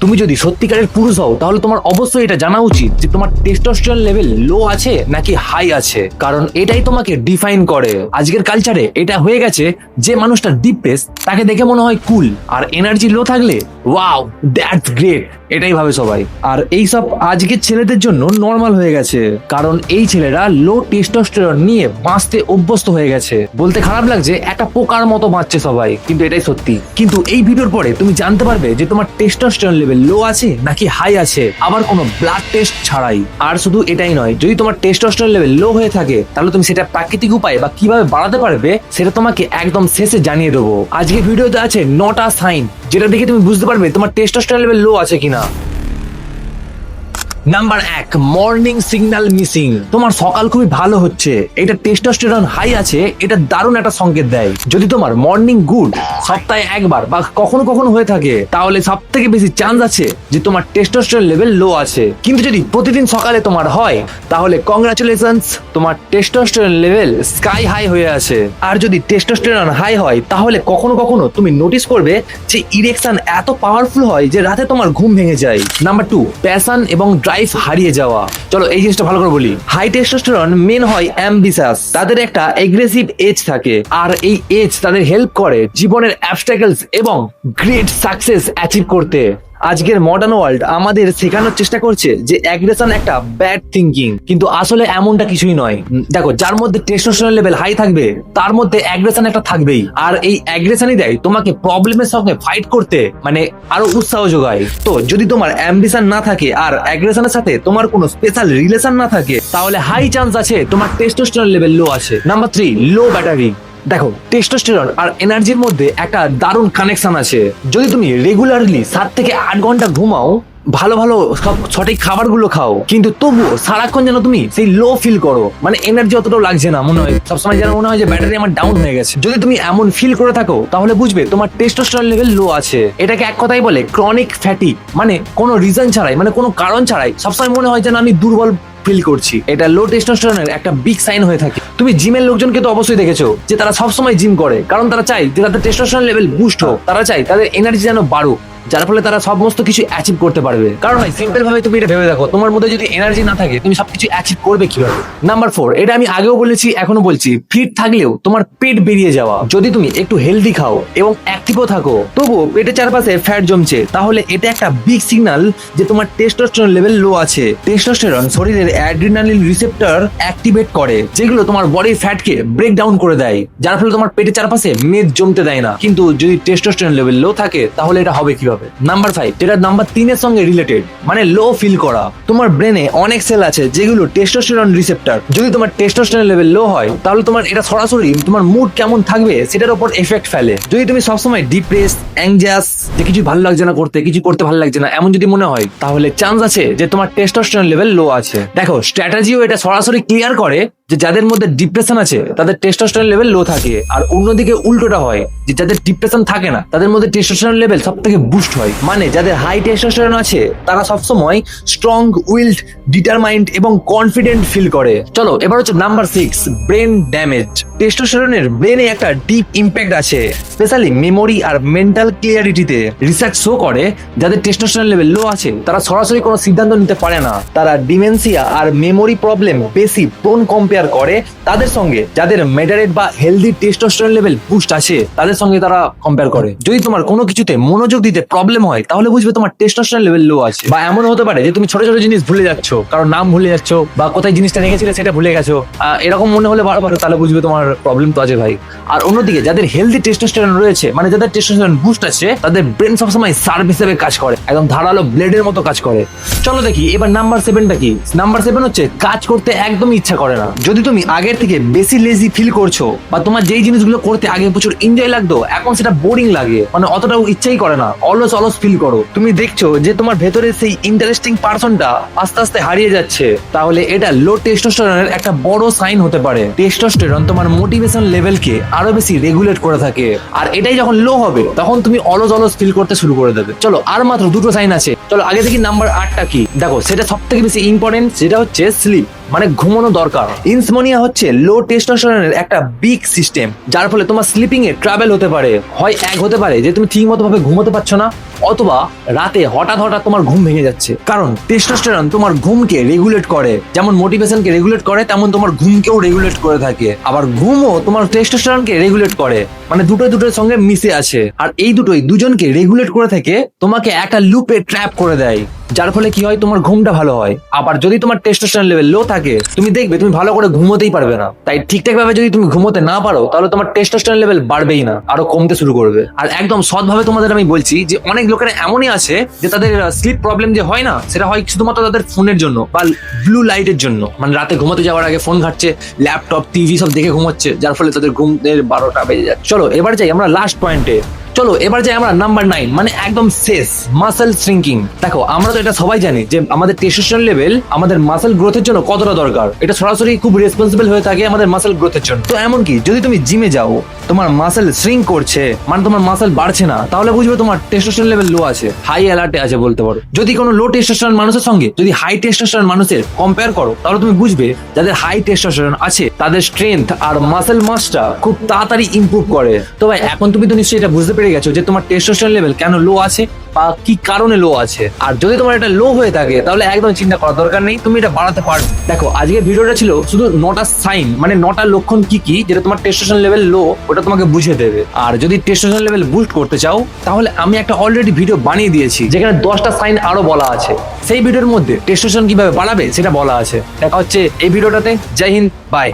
তুমি যদি সত্যিকারের পুরুষ হও তাহলে তোমার অবশ্যই এটা জানা উচিত যে তোমার টেস্টোস্টেরন লেভেল লো আছে নাকি হাই আছে, কারণ এটাই তোমাকে ডিফাইন করে। আজকের কালচারে এটা হয়ে গেছে যে মানুষটা ডিপ্রেস তাকে দেখে মনে হয় কুল, আর এনার্জি লো থাকলে ওয়াও দ্যাটস গ্রেট, এটাই ভাবে সবাই। আর এইসব আজকের ছেলেদের জন্য নর্মাল হয়ে গেছে, কারণ এই ছেলেরা লো টেস্টোস্টেরন নিয়ে বাঁচতে অভ্যস্ত হয়ে গেছে। বলতে খারাপ লাগছে, একটা পোকার মতো বাঁচছে সবাই, কিন্তু এটাই সত্যি। কিন্তু এই ভিডিওর পরে তুমি জানতে পারবে যে তোমার টেস্টোস্টেরন লেভেল লো আছে নাকি হাই আছে, আবার কোনো ব্লাড টেস্ট ছাড়াই। আর শুধু এটাই নয়, যদি তোমার টেস্টোস্টেরন লেভেল লো হয়ে থাকে তাহলে তুমি সেটা প্রাকৃতিক উপায়ে বা কিভাবে বাড়াতে পারবে সেটা তোমাকে একদম শেষে জানিয়ে দেবো। আজকে ভিডিওতে আছে 9টা সাইন যেটা দেখে তুমি বুঝতে পারবে তোমার টেস্টোস্টেরন লেভেল লো আছে কিনা। Number 1, morning signal missing. তোমার সকাল খুবই ভালো হচ্ছে, এটা টেস্টোস্টেরন হাই আছে, এটা দারুণ একটা সংকেত দেয়। যদি তোমার মর্নিং গুড সপ্তাহে একবার বা কখনো কখনো হয়ে থাকে তাহলে সব থেকে বেশি চান্স আছে যে তোমার টেস্টোস্টেরন লেভেল লো আছে। কিন্তু যদি প্রতিদিন সকালে তোমার হয় তাহলে কংগ্রাচুলেশনস, তোমার টেস্টোস্টেরন লেভেল স্কাই হাই হয়ে আছে। আর যদি টেস্টোস্টেরন হাই হয় তাহলে কখনো কখনো তুমি নোটিস করবে যে ইরেকশন এত পাওয়ারফুল হয় যে রাতে তোমার ঘুম ভেঙে যায়। নাম্বার 2, প্যাশন এবং ড্রাইভ হারিয়ে যাওয়া। চলো এই জিনিসটা ভালো করে বলি। হাই টেস্টোস্টেরন মেন হয় অ্যাম্বিশাস, তাদের একটা এগ্রেসিভ এজ থাকে, আর এই এজ তাদের হেল্প করে জীবনের অবস্ট্যাকলস এবং গ্রেট সাকসেস অ্যাচিভ করতে। আজকের মডার্ন ওয়ার্ল্ড আমাদের শেখানোর চেষ্টা করছে যে অ্যাগ্রেশন একটা ব্যাড থিঙ্কিং, কিন্তু আসলে এমনটা কিছুই নয়। দেখো, যার মধ্যে টেস্টোস্টেরন লেভেল হাই থাকবে তার মধ্যে অ্যাগ্রেশন একটা থাকবেই, আর এই অ্যাগ্রেশনই দেয় তোমাকে প্রবলেমের সঙ্গে ফাইট করতে, মানে আরো উৎসাহ যোগায়। তো যদি তোমার অ্যাম্বিশন না থাকে আর অ্যাগ্রেশনের সাথে তোমার কোনো স্পেশাল রিলেশন না থাকে তাহলে হাই চান্স আছে তোমার টেস্টোস্টেরন লেভেল লো আছে। নাম্বার 3, লো ব্যাটারি। দেখো, টেস্টোস্টেরন আর এনার্জির মধ্যে একটা দারুণ কানেকশন আছে। যদি তুমি রেগুলারলি 7 থেকে 8 ঘন্টা ঘুমাও, ভালো ভালো সব সঠিক খাবারগুলো খাও, কিন্তু তবুও সারাক্ষণ যেন তুমি সেই লো ফিল করো, মানে এনার্জি অতটাও লাগছে না, মনে হয় সবসময় যেন মনে হয় যে ব্যাটারি আমার ডাউন হয়ে গেছে। যদি তুমি এমন ফিল করে থাকো তাহলে বুঝবে তোমার টেস্টোস্টেরন লেভেল লো আছে। এটাকে এক কথাই বলে ক্রনিক ফ্যাটিক, মানে কোনো রিজন ছাড়াই, মানে কোনো কারণ ছাড়াই সবসময় মনে হয় যেন আমি দুর্বল ফিল করছি। এটা লো টেস্টোস্টেরনের একটা বিগ সাইন হয়ে থাকে। তুমি জিমের লোকজনকে তো অবশ্যই দেখেছো যে তারা সবসময় জিম করে, কারণ তারা চায় যে তাদের টেস্টোস্টেরন লেভেল বুস্ট হোক, তারা চায় তাদের এনার্জি যেন বাড়ুক, যার ফলে তারা সমস্ত কিছু অ্যাচিভ করতে পারবে। কারণ ভাই সিম্পল ভাবে তুমি এটা ভেবে দেখো, তোমার মধ্যে যদি এনার্জি না থাকে তুমি সবকিছু অ্যাচিভ করবে কিভাবে। নাম্বার 4, এটা আমি আগেও বলেছি এখনো বলছি, ফিট থাকলেও তোমার পেট বেরিয়ে যাওয়া। যদি তুমি একটু হেলদি খাও এবং অ্যাক্টিভও থাকো তবুও পেটের চারপাশে ফ্যাট জমছে, তাহলে এটা একটা বিগ সিগন্যাল যে তোমার টেস্টোস্টেরন লেভেল লো আছে। টেস্টোস্টেরন শরীরের অ্যাড্রিনালিন রিসেপ্টর অ্যাক্টিভেট করে, যেগুলো তোমার বডির ফ্যাটকে ব্রেক ডাউন করে দেয়, যার ফলে তোমার পেটের চারপাশে মেদ জমতে দেয় না। কিন্তু যদি টেস্টোস্টেরন লেভেল লো থাকে তাহলে এটা হবে কিভাবে। নাম্বার 5, যেটা নাম্বার 3 এর সঙ্গে রিলেটেড, মানে লো ফিল করা। তোমার ব্রেনে অনেক সেল আছে যেগুলো টেস্টোস্টেরন রিসেপ্টর। যদি তোমার টেস্টোস্টেরন লেভেল লো হয় তাহলে তোমার এটা সরাসরি তোমার মুড কেমন থাকবে সেটার উপর এফেক্ট ফেলে। যদি তুমি সবসময় ডিপ্রেস, অ্যাংজাস, যে কিছু ভালো লাগছে না করতে, কিছু করতে ভালো লাগছে না এমন যদি মনে হয় তাহলে চান্স আছে যে তোমার টেস্টোস্টেরন লেভেল লো আছে। দেখো, স্ট্র্যাটেজিও এটা সরাসরি ক্লিয়ার করে যে যাদের মধ্যে ডিপ্রেশন আছে তাদের টেস্টোস্টেরন লেভেল লো থাকে, আর অন্যদিকে উল্টোটা হয় যে যাদের ডিপ্রেশন থাকে না তাদের মধ্যে টেস্টোস্টেরন লেভেল সব থেকে বুস্ট হয়। মানে যাদের হাই টেস্টোস্টেরন আছে তারা সবসময় স্ট্রং উইলড, ডিটারমাইন্ড এবং কনফিডেন্ট ফিল করে। চলো এবার হচ্ছে নাম্বার 6, ব্রেন ড্যামেজ। টেস্টোস্টেরনের ব্রেনে একটা ডিপ ইম্প্যাক্ট আছে, স্পেশালি মেমোরি আর মেন্টাল ক্লিয়ারিটিতে। রিসার্চ শো করে যাদের টেস্টোস্টেরন লেভেল লো আছে তারা সরাসরি কোনো সিদ্ধান্ত নিতে পারে না, তারা ডিমেনশিয়া আর মেমোরি প্রবলেম বেশি প্রোন কম্পেয়ার করে তাদের সঙ্গে যাদের মেডারেট বা হেলদি টেস্টোস্টেরন লেভেল বুস্ট আছে তাদের সঙ্গে তারা কম্পেয়ার করে। যদি তোমার কোনো কিছুতে মনোযোগ দিতে প্রবলেম হয় তাহলে বুঝবে তোমার টেস্টোস্টেরন লেভেল লো আছে। বা এমন হতে পারে যে তুমি ছোট ছোট জিনিস ভুলে যাচ্ছ, কারণ নাম ভুলে যাচ্ছ বা কোথায় জিনিসটা রেখেছিলে সেটা ভুলে গেছো, এরকম মনে হলে বারবার তাহলে বুঝবে তোমার প্রবলেম তো আছে ভাই। আর অন্যদিকে যাদের হেলদি টেস্টোস্টেরন রয়েছে, মানে যাদের টেস্টোস্টেরন বুস্ট আছে, তাদের ব্রেন সবসময় সার্ভ হিসেবে কাজ করে, একদম ধারালো ব্লেডের মতো কাজ করে। চলো দেখি এবার নাম্বার 7টা কি। নাম্বার 7 হচ্ছে কাজ করতে একদমই ইচ্ছা করে না। যদি তুমি আগের থেকে বেশি লেজি ফিল করছো বা তোমার যেই জিনিসগুলো করতে আগে প্রচুর এনজয় লাগতো এখন সেটা বোরিং লাগে, মানে অতটাও ইচ্ছাই করে না, অলস অলস ফিল করো, তুমি দেখছো যে তোমার ভেতরে সেই ইন্টারেস্টিং পারসনটা আস্তে আস্তে হারিয়ে যাচ্ছে, তাহলে এটা লো টেস্টোস্টেরনের একটা বড় সাইন হতে পারে। টেস্টোস্টেরন তোমার মোটিভেশন লেভেলকে আরো বেশি রেগুলেট করে থাকে, আর এটাই যখন লো হবে তখন তুমি অলস অলস ফিল করতে শুরু করে দেবে। চলো আর মাত্র 2টো সাইন আছে। চলো আগে দেখি নাম্বার 8টা কি। দেখো, সেটা সব থেকে বেশি ইম্পর্টেন্ট, সেটা হচ্ছে স্লিপ। মানে ঘুমানো দরকার। ইনসমনিয়া হচ্ছে লো টেস্টোস্টেরনের একটা বিগ সিস্টেম, যার ফলে তোমার স্লিপিং এ ট্রাভেল হতে পারে। হয় এক হতে পারে যে তুমি ঠিক মতো ভাবে ঘুমোতে পারছো না, অথবা রাতে হঠাৎ হঠাৎ তোমার ঘুম ভেঙে যাচ্ছে। কারণ টেস্টোস্টেরন তোমার ঘুমকে রেগুলেট করে, যেমন মোটিভেশনকে রেগুলেট করে তেমন তোমার ঘুমকেও রেগুলেট করে থাকে। আবার ঘুমও তোমার টেস্টোস্টেরনকে রেগুলেট করে, মানে দুটোর সঙ্গে মিশে আছে। আর এই দুটোই দুজনকে রেগুলেট করে থেকে তোমাকে একটা লুপে ট্র্যাপ করে দেয়, যার ফলে কি হয় তোমার ঘুমটা ভালো হয়। আবার যদি তোমার টেস্টোস্টেরন লেভেল লো থাকে, তুমি দেখবে তুমি ভালো করে ঘুমোতেই পারবে না। তাই ঠিকঠাক ভাবে যদি তুমি ঘুমোতে না পারো, তাহলে তোমার টেস্টোস্টেরন লেভেল বাড়বেই না, আরো কমতে শুরু করবে। আর একদম সৎভাবে তোমাদের আমি বলছি যে অনেক লোকের এমনই আছে যে তাদের স্লিপ প্রবলেম যে হয় না, সেটা হয় শুধুমাত্র তাদের ফোনের জন্য বা ব্লু লাইটের জন্য। মানে রাতে ঘুমোতে যাওয়ার আগে ফোন ঘাটছে, ল্যাপটপ টিভি সব দেখে ঘুমোচ্ছে, যার ফলে তাদের ঘুমের 12টা বেজে যাচ্ছে। চলো এবার যাই আমরা লাস্ট পয়েন্টে। চলো এবার যাই আমরা নাম্বার 9, মানে একদম শেষ, মাসেল শ্রিঙ্কিং। দেখো আমরা তো এটা সবাই জানি যে আমাদের টেস্টোস্টেরন লেভেল আমাদের মাসেল গ্রোথের জন্য কতটা দরকার। এটা সরাসরি খুব রেসপন্সিবল হয়ে থাকে আমাদের মাসেল গ্রোথের জন্য। তো এমনকি যদি তুমি জিমে যাও, তোমার মাসেল শ্রিঙ্ক করছে, মানে তোমার মাসেল বাড়ছে না, তাহলে বুঝবে তোমার টেস্টোস্টেরন লেভেল লো আছে, হাই অ্যালার্টে আছে বলতে পারো। যদি কোনো লো টেস্টোস্টেরন মানুষের সঙ্গে যদি হাই টেস্টোস্টেরন মানুষের কম্পেয়ার করো, তাহলে তুমি বুঝবে যাদের হাই টেস্টোস্টেরন আছে তাদের স্ট্রেংথ আর মাসেল মাসটা খুব তাড়াতাড়ি ইমপ্রুভ করে। তো ভাই এখন তুমি তো নিশ্চয়ই এটা বুঝতে পেরে গেছো যে তোমার টেস্টোস্টেরন লেভেল কেন লো আছে বা কি কারণে লো আছে। আর যদি তোমার এটা লো হয়ে থাকে, তাহলে একদম চিন্তা করার দরকার নেই, তুমি এটা বাড়াতে পারবে। দেখো আজকের ভিডিওটা ছিল শুধু 9টা সাইন, মানে 9টা লক্ষণ কি কি যেটা তোমার টেস্টোস্টেরন লেভেল লো ওটা তোমাকে বুঝিয়ে দেবে। আর যদি টেস্টোস্টেরন লেভেল বুস্ট করতে চাও, তাহলে আমি একটা অলরেডি ভিডিও বানিয়ে দিয়েছি যেখানে 10টা সাইন আরো বলা আছে। সেই ভিডিওর মধ্যে টেস্টোস্টেরন কিভাবে বাড়াবে সেটা বলা আছে। দেখা হচ্ছে এই ভিডিওটাতে। জয় হিন্দ, বাই।